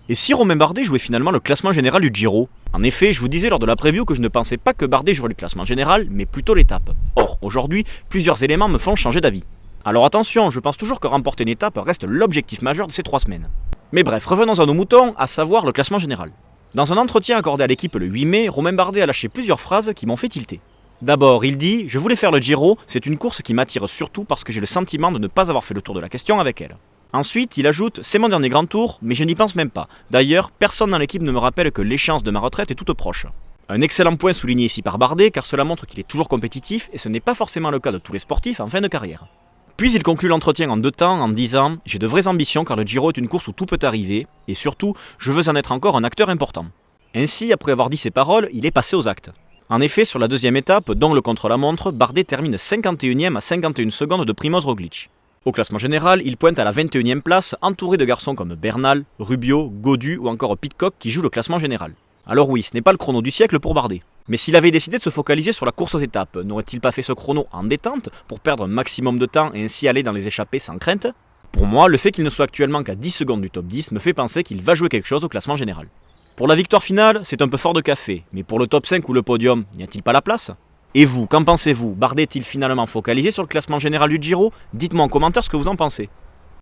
Et si Romain Bardet jouait finalement le classement général du Giro? En effet, je vous disais lors de la preview que je ne pensais pas que Bardet jouerait le classement général, mais plutôt l'étape. Or, aujourd'hui, plusieurs éléments me font changer d'avis. Alors attention, je pense toujours que remporter une étape reste l'objectif majeur de ces 3 semaines. Mais bref, revenons à nos moutons, à savoir le classement général. Dans un entretien accordé à l'équipe le 8 mai, Romain Bardet a lâché plusieurs phrases qui m'ont fait tilter. D'abord, il dit « Je voulais faire le Giro, c'est une course qui m'attire surtout parce que j'ai le sentiment de ne pas avoir fait le tour de la question avec elle. » Ensuite, il ajoute « C'est mon dernier grand tour, mais je n'y pense même pas. D'ailleurs, personne dans l'équipe ne me rappelle que l'échéance de ma retraite est toute proche. » Un excellent point souligné ici par Bardet, car cela montre qu'il est toujours compétitif, et ce n'est pas forcément le cas de tous les sportifs en fin de carrière. Puis il conclut l'entretien en 2 temps en disant « J'ai de vraies ambitions car le Giro est une course où tout peut arriver, et surtout, je veux en être encore un acteur important. » Ainsi, après avoir dit ces paroles, il est passé aux actes. En effet, sur la deuxième étape, dont le contre-la-montre, Bardet termine 51e à 51 secondes de Primož Roglič. Au classement général, il pointe à la 21e place, entouré de garçons comme Bernal, Rubio, Gaudu ou encore Pidcock qui jouent le classement général. Alors oui, ce n'est pas le chrono du siècle pour Bardet. Mais s'il avait décidé de se focaliser sur la course aux étapes, n'aurait-il pas fait ce chrono en détente pour perdre un maximum de temps et ainsi aller dans les échappées sans crainte? Pour moi, le fait qu'il ne soit actuellement qu'à 10 secondes du top 10 me fait penser qu'il va jouer quelque chose au classement général. Pour la victoire finale, c'est un peu fort de café, mais pour le top 5 ou le podium, n'y a-t-il pas la place? Et vous, qu'en pensez-vous? Bardet est-il finalement focalisé sur le classement général du Giro? Dites-moi en commentaire ce que vous en pensez.